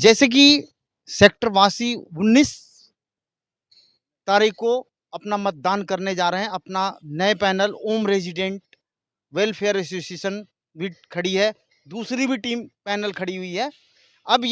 जैसे कि सेक्टर वासी 19 तारीख को अपना मतदान करने जा रहे हैं। अपना नए पैनल ओम रेजिडेंट वेलफेयर एसोसिएशन भी खड़ी है, दूसरी भी टीम पैनल खड़ी हुई है। अब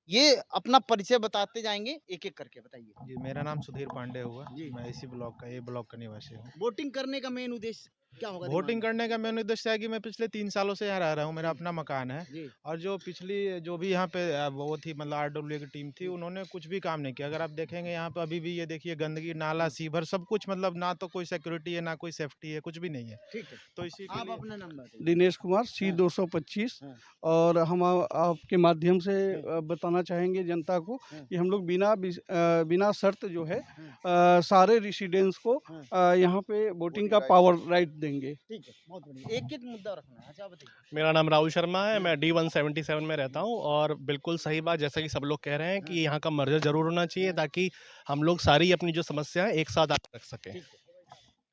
ये अपना परिचय बताते जाएंगे, एक एक करके बताइए। जी, मेरा नाम सुधीर पांडे हुआ। जी। मैं इसी ब्लॉक का, ए ब्लॉक का निवासी हूँ। वोटिंग करने का मेन उद्देश्य क्या होगा? वोटिंग करने का मेन उद्देश्य है कि मैं पिछले 3 सालों से यहाँ रह रहा हूँ, मेरा जी। अपना मकान है। जी। और जो भी यहाँ पे वो थी, मतलब आरडब्ल्यू की टीम थी, उन्होंने कुछ भी काम नहीं किया। अगर आप देखेंगे यहाँ पे अभी भी ये देखिए गंदगी, नाला, सीवर सब कुछ, मतलब ना तो कोई सिक्योरिटी है, ना कोई सेफ्टी है, कुछ भी नहीं है। ठीक है, तो इसी के आप लिए अपना नाम बताइए। दिनेश कुमार सी हाँ। 225। हाँ। और हम आपके माध्यम से हाँ। बताना चाहेंगे जनता को हाँ। कि हम लोग बिना शर्त जो है हाँ। सारे रेसिडेंट्स को हाँ। यहाँ पे वोटिंग का पावर राइट देंगे। ठीक है, बहुत बढ़िया। एक-एक मुद्दा रखना है। अच्छा, आप बताइए। मेरा नाम राहुल शर्मा है, मैं D177 में रहता हूँ और बिल्कुल सही बात जैसा कि सब लोग कह रहे हैं कि यहाँ का मर्जर ज़रूर होना चाहिए ताकि हम लोग सारी अपनी जो समस्या है एक साथ आके रख सकें। ठीक है,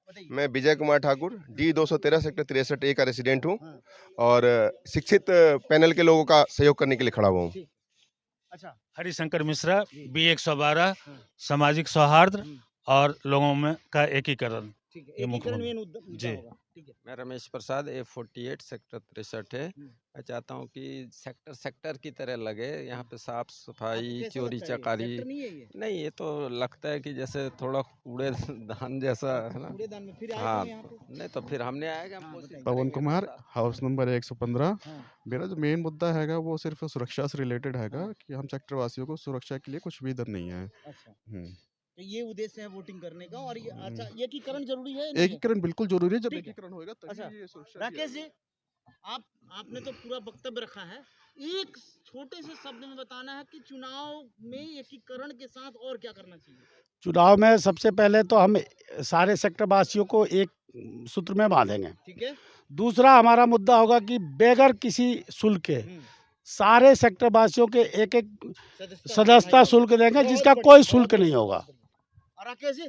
बताइए। मैं Vijay Kumar Thakur D213 sector 63A का रेसिडेंट हूँ हाँ। और शिक्षित पैनल के लोगों का सहयोग करने के लिए खड़ा हुआ हूँ। ठीक। अच्छा। हरिशंकर मिश्रा जी। B112 हाँ। सामाजिक सौहार्द हुँ। और लोगों में का एकीकरण। ठीक है, ये मुख्य एकीकरण मुद्दा। मेन मुद्दा जी। होगा। ठीक है। मैं रमेश प्रसाद A48 सेक्टर 63 है। मैं चाहता हूँ कि सेक्टर सेक्टर की तरह लगे, यहाँ पे साफ आपको सफाई, कैसा चोरी लगता है ये? चकारी सेक्टर नहीं है ये? नहीं, ये तो लगता है कि जैसे थोड़ा कूड़ेदान जैसा है ना। कूड़ेदान में फिर आए हाँ, क्यों यहाँ पे? नहीं तो फिर हमने आएगा, हम हाँ, कोशिश बताइए। पवन करेंगे कुमार, हमेशा। House number 115। हाँ। मेरा जो मेन मुद्दा हैगा वो सिर्फ सुरक्षा से रिलेटेड हैगा हाँ। कि हम सेक्टर वासियों को सुरक्षा के लिए कुछ भी इधर नहीं है। अच्छा, हम्म। तो ये उद्देश्य है वोटिंग करने का। और ये अच्छा, हम्म। एकीकरण ज़रूरी है या नहीं है? एकीकरण बिल्कुल जरूरी है। जब ठीक है। एकीकरण होएगा अच्छा, तभी ये सुरक्षा की राकेश जी, आएगी। आपने तो पूरा वक्तव्य रखा है। एक छोटे से शब्द में बताना है कि चुनाव में एकीकरण के साथ और क्या करना चाहिए? चुनाव में सबसे पहले तो हम सारे सेक्टर वासियों को एक सूत्र में बांधेंगे। ठीक है। दूसरा हमारा मुद्दा होगा कि बगैर किसी शुल्क के सारे सेक्टर वासियों के एक एक सदस्यता शुल्क देंगे, जिसका कोई शुल्क नहीं होगा। और राकेश जी,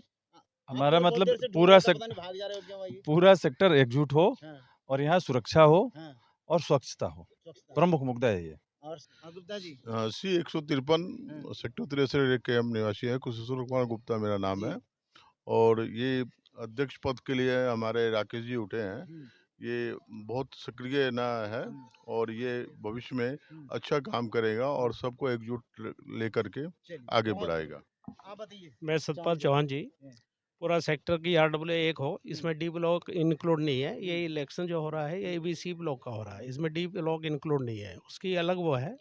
हमारा आप बहुत मतलब देर से पूरा ढूंढ रहे थे, पता नहीं भाग जा रहे हो क्यों भाई? पूरा सेक्टर एकजुट हो हाँ। और यहाँ सुरक्षा हो हाँ। और स्वच्छता हो, स्वच्छता। प्रमुख मुद्दा है ये। और गुप्ता जी। C153 सेक्टर 63 के हम निवासी हैं। कुशेश्वर कुमार गुप्ता मेरा नाम है और ये अध्यक्ष पद के लिए हमारे राकेश जी उठे हैं। ये बहुत सक्रिय ना है और ये भविष्य में अच्छा काम करेगा और सबको एकजुट लेकर के आगे बढ़ाएगा। आप बताइए। मैं सतपाल चौहान जी। पूरा सेक्टर की RW 1 हो, इसमें D ब्लॉक इंक्लूड नहीं है। ये इलेक्शन जो हो रहा है ये ABC ब्लॉक का हो रहा है, इसमें D ब्लॉक इंक्लूड नहीं है। उसकी अलग वो है,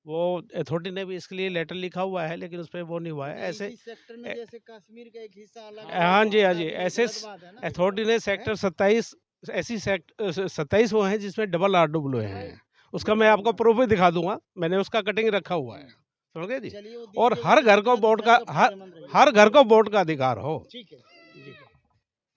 वो अथॉरिटी ने भी इसके लिए लेटर लिखा हुआ है, लेकिन उस पर वो नहीं हुआ है। ऐसे इसी सेक्टर में जैसे कश्मीर का एक हिस्सा अलग है, हाँ जी, हाँ जी, ये ऐसे गलत बात है ना? अथॉरिटी ने सेक्टर 27 ऐसी 27 वो हैं जिसमें डबल RW हैं। उसका मैं आपको प्रूफ भी दिखा दूंगा, मैंने उसका कटिंग रखा हुआ है, समझ गए जी। चलिए, वो और दीजिए, हर घर को उसके वोट बाद का तो फायदेमंद रहेगा। हर घर को वोट का अधिकार हो। ठीक है, ठीक है।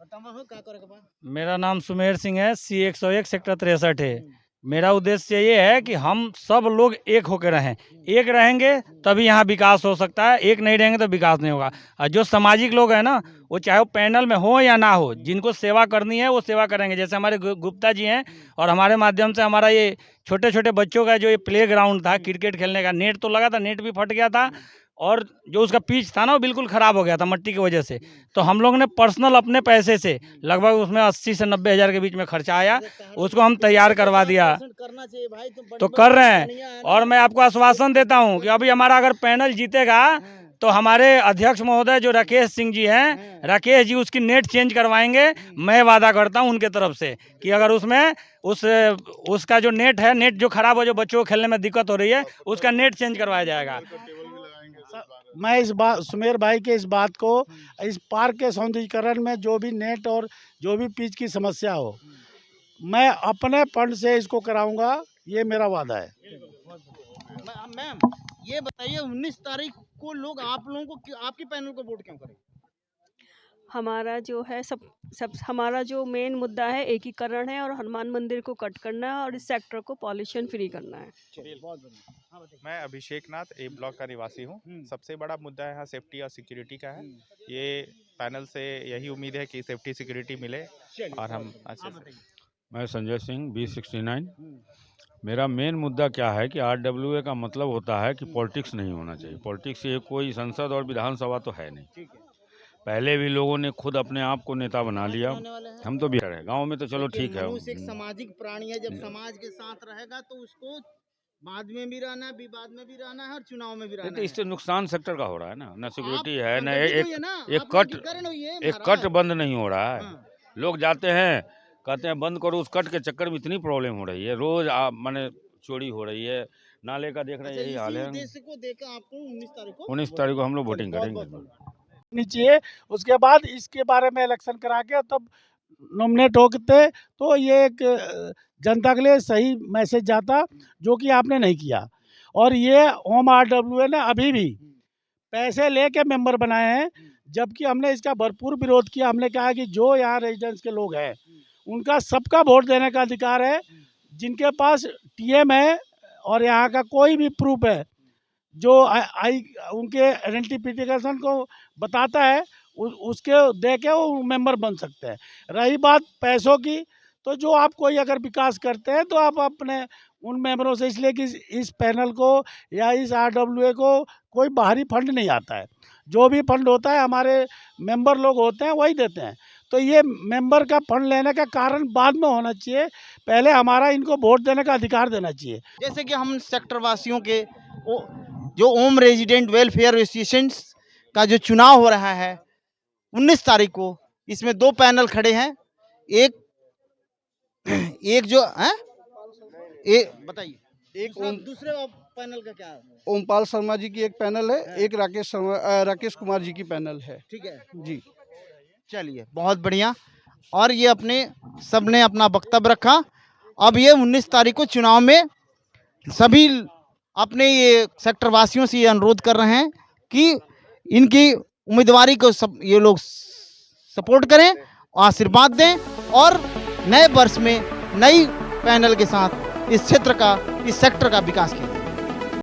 बतामा हो क्या करे के बाद? मेरा नाम सुमेर सिंह है, C101 सेक्टर 63 है। मेरा उद्देश्य ये है कि हम सब लोग एक होकर रहें। एक रहेंगे तभी यहाँ विकास हो सकता है, एक नहीं रहेंगे तो विकास नहीं होगा। और जो सामाजिक लोग हैं ना, वो चाहे वो पैनल में हो या ना हो, जिनको सेवा करनी है वो सेवा करेंगे। जैसे हमारे गुप्ता जी हैं, और हमारे माध्यम से हमारा ये छोटे छोटे बच्चों का जो ये प्ले ग्राउंड था क्रिकेट खेलने का, नेट तो लगा था, नेट भी फट गया था, और जो उसका पिच था ना वो बिल्कुल ख़राब हो गया था मट्टी की वजह से। तो हम लोग ने पर्सनल अपने पैसे से लगभग उसमें 80 से 90 हज़ार के बीच में खर्चा आया, उसको हम तैयार करवा दिया, करना चाहिए भाई, तो कर रहे हैं। और मैं आपको आश्वासन देता हूं कि अभी हमारा अगर पैनल जीतेगा तो हमारे अध्यक्ष महोदय जो राकेश सिंह जी हैं, राकेश जी उसकी नेट चेंज करवाएंगे। मैं वादा करता हूं उनके तरफ से कि अगर उसमें उसका जो नेट है, नेट जो खराब हो, जो बच्चों को खेलने में दिक्कत हो रही है, उसका नेट चेंज करवाया जाएगा। मैं इस बात सुमेर भाई के इस बात को, इस पार्क के सौंदर्यीकरण में जो भी नेट और जो भी पिच की समस्या हो, मैं अपने फंड से इसको कराऊंगा, ये मेरा वादा है। मैम, ये बताइए 19 तारीख को लोग आप लोगों को आपके पैनल को वोट क्यों करें? हमारा जो है हमारा जो मेन मुद्दा है एकीकरण है, और हनुमान मंदिर को कट करना है, और इस सेक्टर को पॉल्यूशन फ्री करना है। बहुत बढ़िया। मैं अभिषेक नाथ A ब्लॉक का निवासी हूँ। सबसे बड़ा मुद्दा यहाँ सेफ्टी और सिक्योरिटी का है। ये पैनल से यही उम्मीद है कि सेफ्टी सिक्योरिटी मिले और हम अच्छे से। मैं संजय सिंह B69। मेरा मेन मुद्दा क्या है कि RWA का मतलब होता है कि पॉलिटिक्स नहीं होना चाहिए। पॉलिटिक्स ये कोई संसद और विधानसभा तो है नहीं। पहले भी लोगों ने खुद अपने आप को नेता बना लिया। हम तो बिहार है, गांव में तो चलो ठीक है। मनुष्य एक सामाजिक प्राणी है, जब समाज के साथ रहेगा तो उसको बाद में भी रहना है, विवाद में भी रहना है और चुनाव में भी रहना तो है। इससे नुकसान सेक्टर का हो रहा है ना सिक्योरिटी है ना, एक कट बंद नहीं हो रहा है। लोग जाते हैं कहते हैं बंद करो, उस कट के चक्कर में इतनी प्रॉब्लम हो रही है, रोज माने चोरी हो रही है, नाले का देख रहे हैं, यही हाल है। उद्देश्य को देखकर आपको 19 तारीख को हम लोग वोटिंग करेंगे। चाहिए उसके बाद इसके बारे में इलेक्शन करा के तब नॉमिनेट होते तो ये एक जनता के लिए सही मैसेज जाता, जो कि आपने नहीं किया। और ये होम RWA ने अभी भी पैसे लेके मेंबर बनाए हैं, जबकि हमने इसका भरपूर विरोध किया। हमने कहा कि जो यहाँ रेजिडेंस के लोग हैं उनका सबका वोट देने का अधिकार है। जिनके पास TM है और यहाँ का कोई भी प्रूफ है जो उनके आइडेंटिफिकेशन को बताता है, उसके दे के वो मेंबर बन सकते हैं। रही बात पैसों की, तो जो आप कोई अगर विकास करते हैं तो आप अपने उन मेंबरों से, इसलिए कि इस पैनल को या इस RWA को कोई बाहरी फंड नहीं आता है। जो भी फंड होता है हमारे मेंबर लोग होते हैं वही देते हैं। तो ये मेंबर का फंड लेने का कारण बाद में होना चाहिए, पहले हमारा इनको वोट देने का अधिकार देना चाहिए। जैसे कि हम सेक्टर वासियों के जो होम रेजिडेंट वेलफेयर एसोसिएशंस का जो चुनाव हो रहा है 19 तारीख को, इसमें 2 पैनल खड़े हैं। एक जो है, एक बताइए, एक दूसरे पैनल का क्या है? ओमपाल शर्मा जी की एक पैनल है, एक राकेश कुमार जी की पैनल है। ठीक है जी, चलिए बहुत बढ़िया। और ये अपने सबने अपना वक्तव्य रखा। अब ये 19 तारीख को चुनाव में सभी अपने ये सेक्टर वासियों से ये अनुरोध कर रहे हैं कि इनकी उम्मीदवारी को सब ये लोग सपोर्ट करें, आशीर्वाद दें और नए वर्ष में नई पैनल के साथ इस क्षेत्र का, इस सेक्टर का विकास किया।